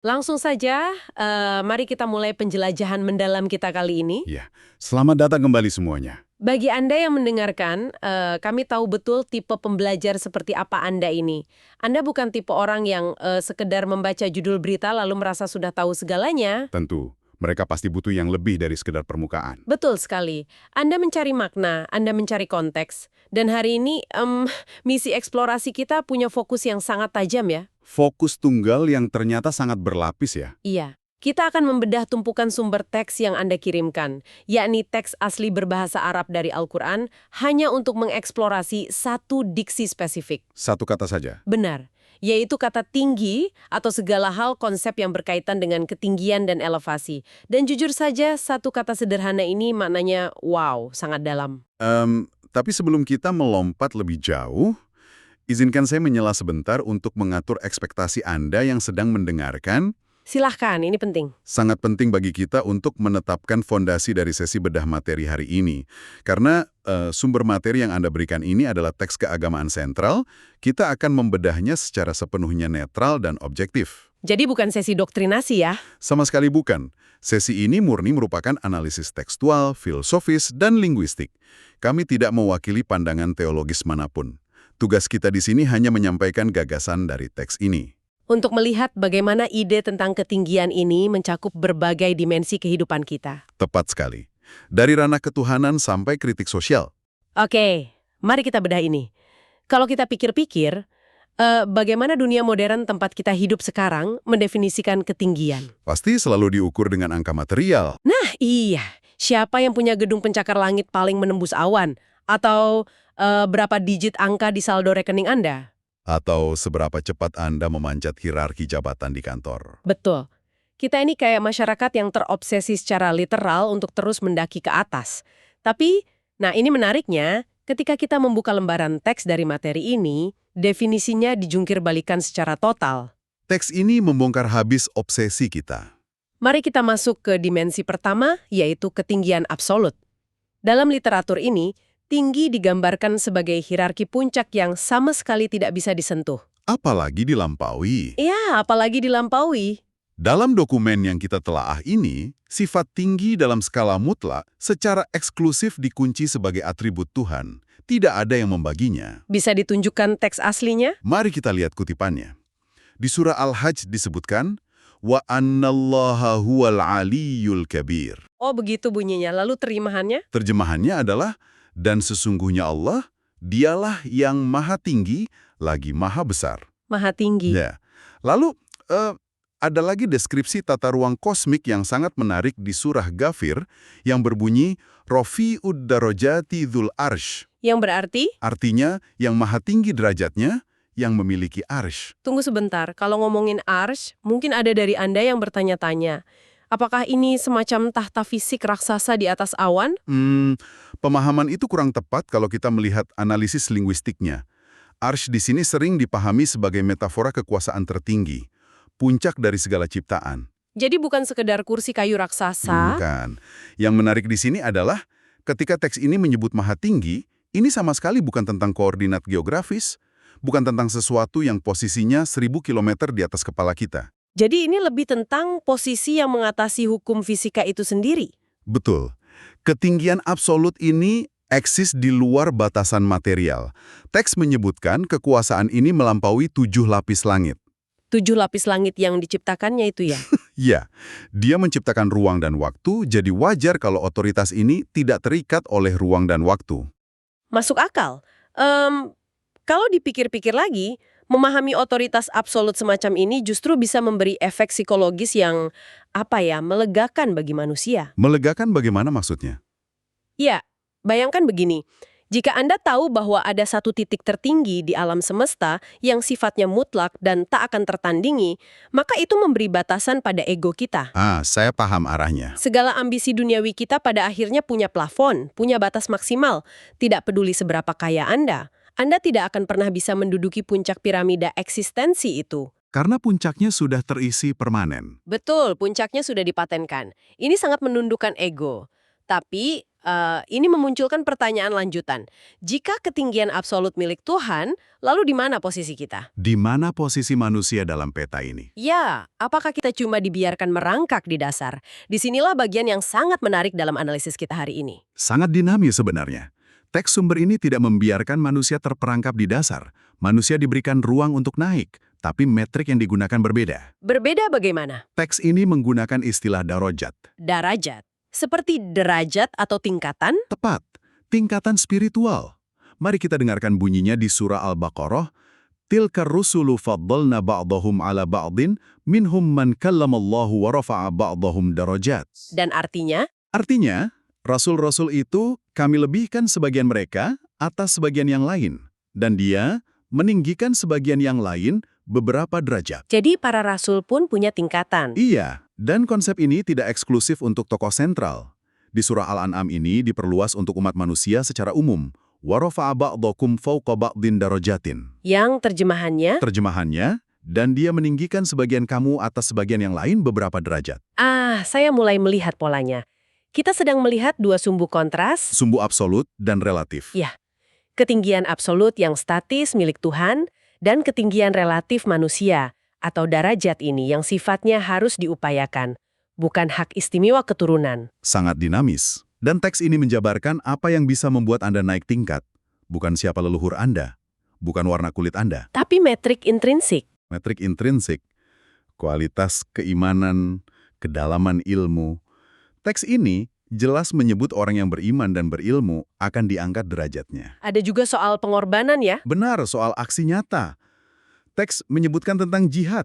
Langsung saja, mari kita mulai penjelajahan mendalam kita kali ini. Ya, selamat datang kembali semuanya. Bagi Anda yang mendengarkan, kami tahu betul tipe pembelajar seperti apa Anda ini. Anda bukan tipe orang yang sekedar membaca judul berita lalu merasa sudah tahu segalanya. Tentu, mereka pasti butuh yang lebih dari sekedar permukaan. Betul sekali. Anda mencari makna, Anda mencari konteks. Dan hari ini, misi eksplorasi kita punya fokus yang sangat tajam ya. Fokus tunggal yang ternyata sangat berlapis ya. Iya. Kita akan membedah tumpukan sumber teks yang Anda kirimkan, yakni teks asli berbahasa Arab dari Al-Quran, hanya untuk mengeksplorasi satu diksi spesifik. Satu kata saja. Benar, yaitu kata tinggi atau segala hal konsep yang berkaitan dengan ketinggian dan elevasi. Dan jujur saja, satu kata sederhana ini maknanya wow, sangat dalam. Tapi sebelum kita melompat lebih jauh, izinkan saya menyela sebentar untuk mengatur ekspektasi Anda yang sedang mendengarkan. Silahkan, ini penting. Sangat penting bagi kita untuk menetapkan fondasi dari sesi bedah materi hari ini. Karena sumber materi yang Anda berikan ini adalah teks keagamaan sentral, kita akan membedahnya secara sepenuhnya netral dan objektif. Jadi bukan sesi doktrinasi ya? Sama sekali bukan. Sesi ini murni merupakan analisis tekstual, filosofis, dan linguistik. Kami tidak mewakili pandangan teologis manapun. Tugas kita di sini hanya menyampaikan gagasan dari teks ini. Untuk melihat bagaimana ide tentang ketinggian ini mencakup berbagai dimensi kehidupan kita. Tepat sekali. Dari ranah ketuhanan sampai kritik sosial. Oke, mari kita bedah ini. Kalau kita pikir-pikir, bagaimana dunia modern tempat kita hidup sekarang mendefinisikan ketinggian? Pasti selalu diukur dengan angka material. Nah, iya. Siapa yang punya gedung pencakar langit paling menembus awan? Atau berapa digit angka di saldo rekening Anda? Atau seberapa cepat Anda memanjat hierarki jabatan di kantor. Betul. Kita ini kayak masyarakat yang terobsesi secara literal untuk terus mendaki ke atas. Tapi, nah ini menariknya, ketika kita membuka lembaran teks dari materi ini, definisinya dijungkir balikan secara total. Teks ini membongkar habis obsesi kita. Mari kita masuk ke dimensi pertama, yaitu ketinggian absolut. Dalam literatur ini, tinggi digambarkan sebagai hierarki puncak yang sama sekali tidak bisa disentuh. Apalagi dilampaui. Ya, apalagi dilampaui. Dalam dokumen yang kita telaah ini, sifat tinggi dalam skala mutlak secara eksklusif dikunci sebagai atribut Tuhan. Tidak ada yang membaginya. Bisa ditunjukkan teks aslinya? Mari kita lihat kutipannya. Di surah Al-Hajj disebutkan, wa annallaha huwal aliyyul kabir. Oh, begitu bunyinya. Lalu terjemahannya? Terjemahannya adalah, dan sesungguhnya Allah, dialah yang maha tinggi lagi maha besar. Maha tinggi. Ya. Lalu, ada lagi deskripsi tata ruang kosmik yang sangat menarik di surah Ghafir yang berbunyi Rafi'ud darajati dzul arsh. Yang berarti? Artinya, yang maha tinggi derajatnya, yang memiliki arsh. Tunggu sebentar, kalau ngomongin arsh, mungkin ada dari Anda yang bertanya-tanya, apakah ini semacam tahta fisik raksasa di atas awan? Pemahaman itu kurang tepat kalau kita melihat analisis linguistiknya. Arsh di sini sering dipahami sebagai metafora kekuasaan tertinggi, puncak dari segala ciptaan. Jadi bukan sekedar kursi kayu raksasa? Bukan. Yang menarik di sini adalah, ketika teks ini menyebut maha tinggi, ini sama sekali bukan tentang koordinat geografis, bukan tentang sesuatu yang posisinya 1000 km di atas kepala kita. Jadi ini lebih tentang posisi yang mengatasi hukum fisika itu sendiri? Betul. Ketinggian absolut ini eksis di luar batasan material. Teks menyebutkan kekuasaan ini melampaui 7 lapis langit. 7 lapis langit yang diciptakannya itu ya? Ya, dia menciptakan ruang dan waktu, jadi wajar kalau otoritas ini tidak terikat oleh ruang dan waktu. Masuk akal. Kalau dipikir-pikir lagi, memahami otoritas absolut semacam ini justru bisa memberi efek psikologis yang, melegakan bagi manusia. Melegakan bagaimana maksudnya? Ya, bayangkan begini. Jika Anda tahu bahwa ada satu titik tertinggi di alam semesta yang sifatnya mutlak dan tak akan tertandingi, maka itu memberi batasan pada ego kita. Saya paham arahnya. Segala ambisi duniawi kita pada akhirnya punya plafon, punya batas maksimal. Tidak peduli seberapa kaya Anda tidak akan pernah bisa menduduki puncak piramida eksistensi itu. Karena puncaknya sudah terisi permanen. Betul, puncaknya sudah dipatenkan. Ini sangat menundukkan ego. Tapi Ini memunculkan pertanyaan lanjutan. Jika ketinggian absolut milik Tuhan, lalu di mana posisi kita? Di mana posisi manusia dalam peta ini? Ya, apakah kita cuma dibiarkan merangkak di dasar? Disinilah bagian yang sangat menarik dalam analisis kita hari ini. Sangat dinamis sebenarnya. Teks sumber ini tidak membiarkan manusia terperangkap di dasar. Manusia diberikan ruang untuk naik, tapi metrik yang digunakan berbeda. Berbeda bagaimana? Teks ini menggunakan istilah darajat. Darajat. Seperti derajat atau tingkatan? Tepat, tingkatan spiritual. Mari kita dengarkan bunyinya di surah Al-Baqarah. Tilka rusulu faddalna ba'dahum ala ba'din minhum man kallamallahu wa rafa'a ba'dahum darajat. Dan artinya? Artinya, rasul-rasul itu kami lebihkan sebagian mereka atas sebagian yang lain. Dan dia meninggikan sebagian yang lain beberapa derajat. Jadi para rasul pun punya tingkatan. Iya, dan konsep ini tidak eksklusif untuk tokoh sentral. Di surah Al-An'am ini diperluas untuk umat manusia secara umum. Wa rafa'a ba'dakum fawqa ba'din darajatin. Yang terjemahannya? Terjemahannya, dan dia meninggikan sebagian kamu atas sebagian yang lain beberapa derajat. Saya mulai melihat polanya. Kita sedang melihat dua sumbu kontras. Sumbu absolut dan relatif. Ya, ketinggian absolut yang statis milik Tuhan dan ketinggian relatif manusia atau darajat ini yang sifatnya harus diupayakan, bukan hak istimewa keturunan. Sangat dinamis. Dan teks ini menjabarkan apa yang bisa membuat Anda naik tingkat. Bukan siapa leluhur Anda, bukan warna kulit Anda. Tapi metrik intrinsik. Metrik intrinsik, kualitas keimanan, kedalaman ilmu. Teks ini jelas menyebut orang yang beriman dan berilmu akan diangkat derajatnya. Ada juga soal pengorbanan ya? Benar, soal aksi nyata. Teks menyebutkan tentang jihad,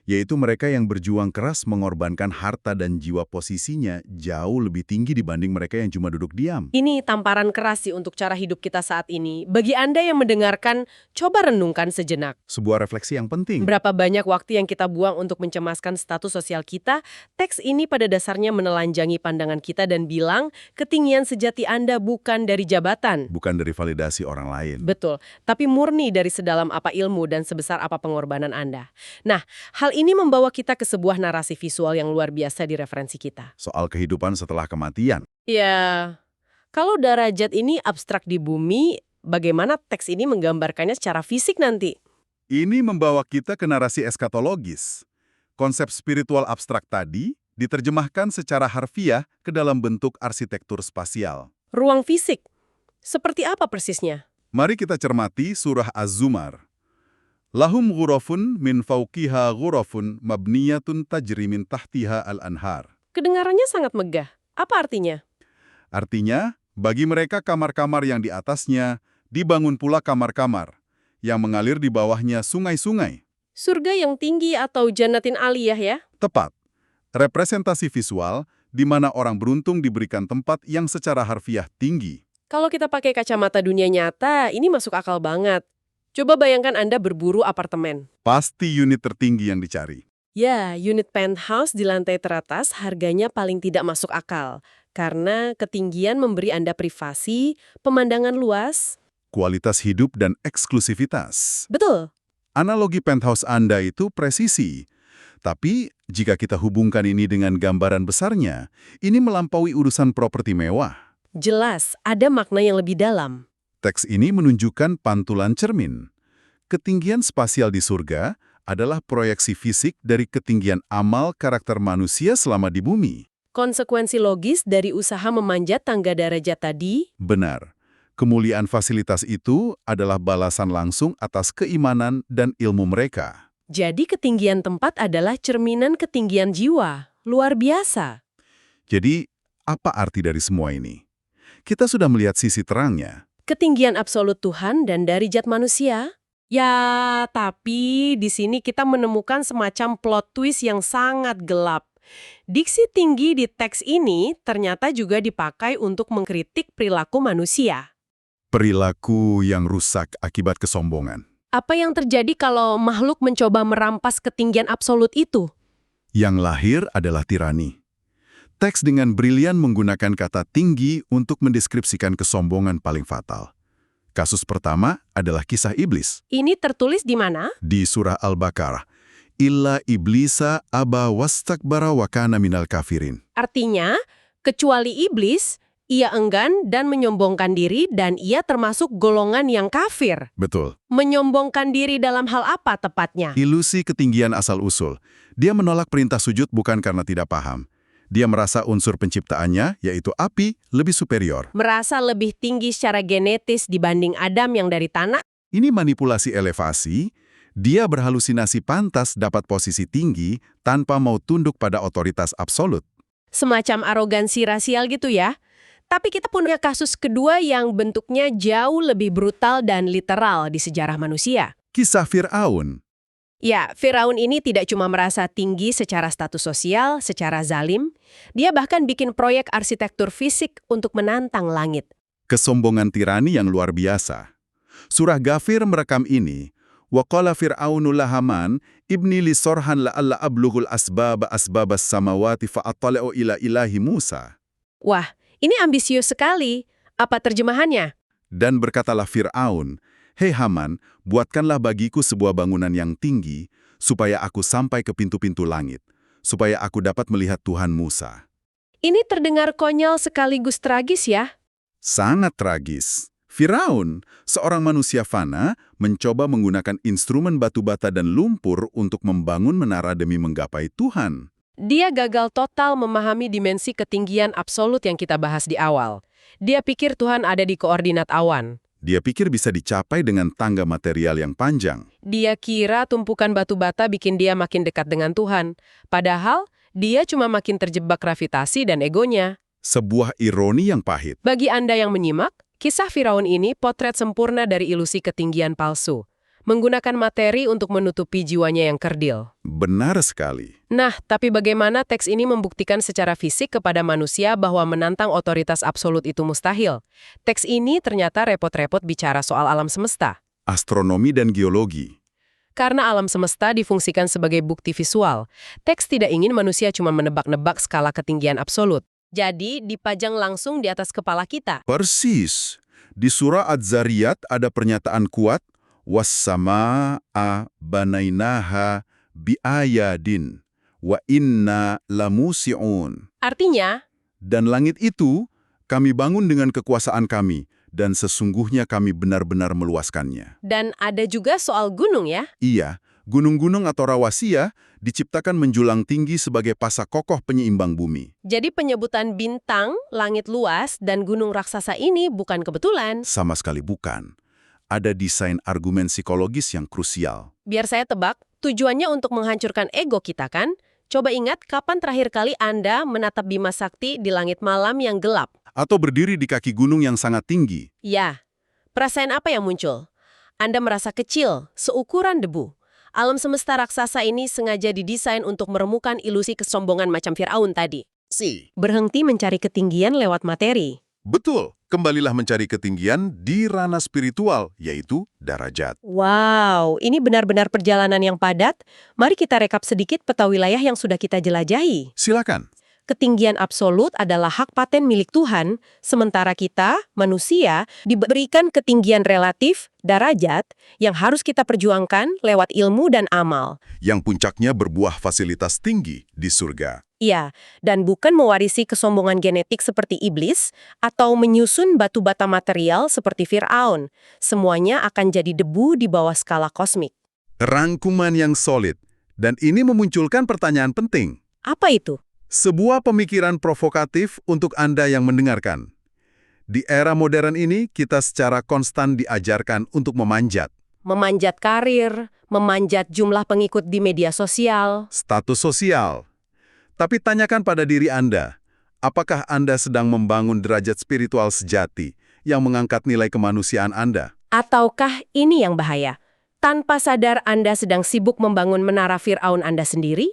yaitu mereka yang berjuang keras mengorbankan harta dan jiwa posisinya jauh lebih tinggi dibanding mereka yang cuma duduk diam. Ini tamparan keras sih untuk cara hidup kita saat ini. Bagi Anda yang mendengarkan, coba renungkan sejenak. Sebuah refleksi yang penting. Berapa banyak waktu yang kita buang untuk mencemaskan status sosial kita, teks ini pada dasarnya menelanjangi pandangan kita dan bilang, ketinggian sejati Anda bukan dari jabatan. Bukan dari validasi orang lain. Betul, tapi murni dari sedalam apa ilmu dan sebesar apa pengorbanan Anda. Nah, hal ini membawa kita ke sebuah narasi visual yang luar biasa di referensi kita. Soal kehidupan setelah kematian. Ya, kalau darajat ini abstrak di bumi, bagaimana teks ini menggambarkannya secara fisik nanti? Ini membawa kita ke narasi eskatologis. Konsep spiritual abstrak tadi diterjemahkan secara harfiah ke dalam bentuk arsitektur spasial. Ruang fisik, seperti apa persisnya? Mari kita cermati surah Az-Zumar. Lahum ghurafun min fauqiha ghurafun mabniyatun tajri min tahtiha al-anhar. Kedengarannya sangat megah. Apa artinya? Artinya, bagi mereka kamar-kamar yang di atasnya, dibangun pula kamar-kamar, yang mengalir di bawahnya sungai-sungai. Surga yang tinggi atau jannatin aliyah ya? Tepat. Representasi visual di mana orang beruntung diberikan tempat yang secara harfiah tinggi. Kalau kita pakai kacamata dunia nyata, ini masuk akal banget. Coba bayangkan Anda berburu apartemen. Pasti unit tertinggi yang dicari. Ya, unit penthouse di lantai teratas harganya paling tidak masuk akal. Karena ketinggian memberi Anda privasi, pemandangan luas. Kualitas hidup dan eksklusivitas. Betul. Analogi penthouse Anda itu presisi. Tapi, jika kita hubungkan ini dengan gambaran besarnya, ini melampaui urusan properti mewah. Jelas, ada makna yang lebih dalam. Teks ini menunjukkan pantulan cermin. Ketinggian spasial di surga adalah proyeksi fisik dari ketinggian amal karakter manusia selama di bumi. Konsekuensi logis dari usaha memanjat tangga darajat tadi? Benar. Kemuliaan fasilitas itu adalah balasan langsung atas keimanan dan ilmu mereka. Jadi ketinggian tempat adalah cerminan ketinggian jiwa. Luar biasa. Jadi, apa arti dari semua ini? Kita sudah melihat sisi terangnya. Ketinggian absolut Tuhan dan darajat manusia? Ya, tapi di sini kita menemukan semacam plot twist yang sangat gelap. Diksi tinggi di teks ini ternyata juga dipakai untuk mengkritik perilaku manusia. Perilaku yang rusak akibat kesombongan. Apa yang terjadi kalau makhluk mencoba merampas ketinggian absolut itu? Yang lahir adalah tirani. Teks dengan brilian menggunakan kata tinggi untuk mendeskripsikan kesombongan paling fatal. Kasus pertama adalah kisah iblis. Ini tertulis di mana? Di surah Al-Baqarah. Illa iblisa aba wastakbara wa kana minal kafirin. Artinya, kecuali iblis, Ia enggan dan menyombongkan diri dan ia termasuk golongan yang kafir. Betul. Menyombongkan diri dalam hal apa tepatnya? Ilusi ketinggian asal-usul. Dia menolak perintah sujud bukan karena tidak paham. Dia merasa unsur penciptaannya, yaitu api, lebih superior. Merasa lebih tinggi secara genetis dibanding Adam yang dari tanah? Ini manipulasi elevasi. Dia berhalusinasi pantas dapat posisi tinggi tanpa mau tunduk pada otoritas absolut. Semacam arogansi rasial gitu ya? Tapi kita punya kasus kedua yang bentuknya jauh lebih brutal dan literal di sejarah manusia. Kisah Fir'aun. Ya, Firaun ini tidak cuma merasa tinggi secara status sosial, secara zalim, dia bahkan bikin proyek arsitektur fisik untuk menantang langit. Kesombongan tirani yang luar biasa. Surah Ghafir merekam ini. Waqala Fir'aunu lahaman ibni li sorhan la'alla ablughul asbabas samawati fa'attali'u ila ilahi Musa. Wah, ini ambisius sekali. Apa terjemahannya? Dan berkatalah Fir'aun, "Hei Haman, buatkanlah bagiku sebuah bangunan yang tinggi, supaya aku sampai ke pintu-pintu langit, supaya aku dapat melihat Tuhan Musa." Ini terdengar konyol sekaligus tragis ya. Sangat tragis. Firaun, seorang manusia fana, mencoba menggunakan instrumen batu bata dan lumpur untuk membangun menara demi menggapai Tuhan. Dia gagal total memahami dimensi ketinggian absolut yang kita bahas di awal. Dia pikir Tuhan ada di koordinat awan. Dia pikir bisa dicapai dengan tangga material yang panjang. Dia kira tumpukan batu bata bikin dia makin dekat dengan Tuhan. Padahal, dia cuma makin terjebak gravitasi dan egonya. Sebuah ironi yang pahit. Bagi Anda yang menyimak, kisah Firaun ini potret sempurna dari ilusi ketinggian palsu. Menggunakan materi untuk menutupi jiwanya yang kerdil. Benar sekali. Nah, tapi bagaimana teks ini membuktikan secara fisik kepada manusia bahwa menantang otoritas absolut itu mustahil? Teks ini ternyata repot-repot bicara soal alam semesta. Astronomi dan geologi. Karena alam semesta difungsikan sebagai bukti visual, teks tidak ingin manusia cuma menebak-nebak skala ketinggian absolut. Jadi, dipajang langsung di atas kepala kita. Persis. Di surah Az-Zariyat ada pernyataan kuat, "Was-samaa'a banainaha bi'ayadin wa inna lamusi'un." Artinya, Dan langit itu kami bangun dengan kekuasaan kami, dan sesungguhnya kami benar-benar meluaskannya. dan ada juga soal gunung ya. Iya, gunung-gunung atau rawasia diciptakan menjulang tinggi sebagai pasak kokoh penyeimbang bumi. Jadi penyebutan bintang, langit luas, dan gunung raksasa ini bukan kebetulan. Sama sekali bukan. Ada desain argumen psikologis yang krusial. Biar saya tebak, tujuannya untuk menghancurkan ego kita kan? Coba ingat kapan terakhir kali Anda menatap Bima Sakti di langit malam yang gelap? Atau berdiri di kaki gunung yang sangat tinggi. Ya, perasaan apa yang muncul? Anda merasa kecil, seukuran debu. Alam semesta raksasa ini sengaja didesain untuk meremukan ilusi kesombongan macam Firaun tadi. Berhenti mencari ketinggian lewat materi. Betul, kembalilah mencari ketinggian di ranah spiritual, yaitu darajat. Wow, ini benar-benar perjalanan yang padat. Mari kita rekap sedikit peta wilayah yang sudah kita jelajahi. Silakan. Ketinggian absolut adalah hak paten milik Tuhan, sementara kita, manusia, diberikan ketinggian relatif, darajat, yang harus kita perjuangkan lewat ilmu dan amal. Yang puncaknya berbuah fasilitas tinggi di surga. Iya, dan bukan mewarisi kesombongan genetik seperti iblis, atau menyusun batu bata material seperti Fir'aun. Semuanya akan jadi debu di bawah skala kosmik. Rangkuman yang solid. Dan ini memunculkan pertanyaan penting. Apa itu? Sebuah pemikiran provokatif untuk Anda yang mendengarkan. Di era modern ini, kita secara konstan diajarkan untuk memanjat. Memanjat karir, memanjat jumlah pengikut di media sosial. Status sosial. Tapi tanyakan pada diri Anda, apakah Anda sedang membangun derajat spiritual sejati yang mengangkat nilai kemanusiaan Anda? Ataukah ini yang bahaya? Tanpa sadar Anda sedang sibuk membangun menara Fir'aun Anda sendiri?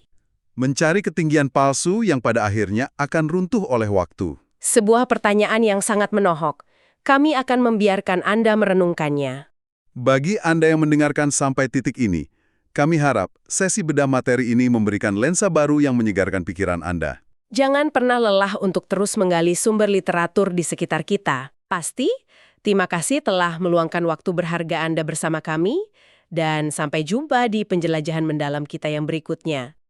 Mencari ketinggian palsu yang pada akhirnya akan runtuh oleh waktu. Sebuah pertanyaan yang sangat menohok. Kami akan membiarkan Anda merenungkannya. Bagi Anda yang mendengarkan sampai titik ini, kami harap sesi bedah materi ini memberikan lensa baru yang menyegarkan pikiran Anda. Jangan pernah lelah untuk terus menggali sumber literatur di sekitar kita. Pasti, terima kasih telah meluangkan waktu berharga Anda bersama kami, dan sampai jumpa di penjelajahan mendalam kita yang berikutnya.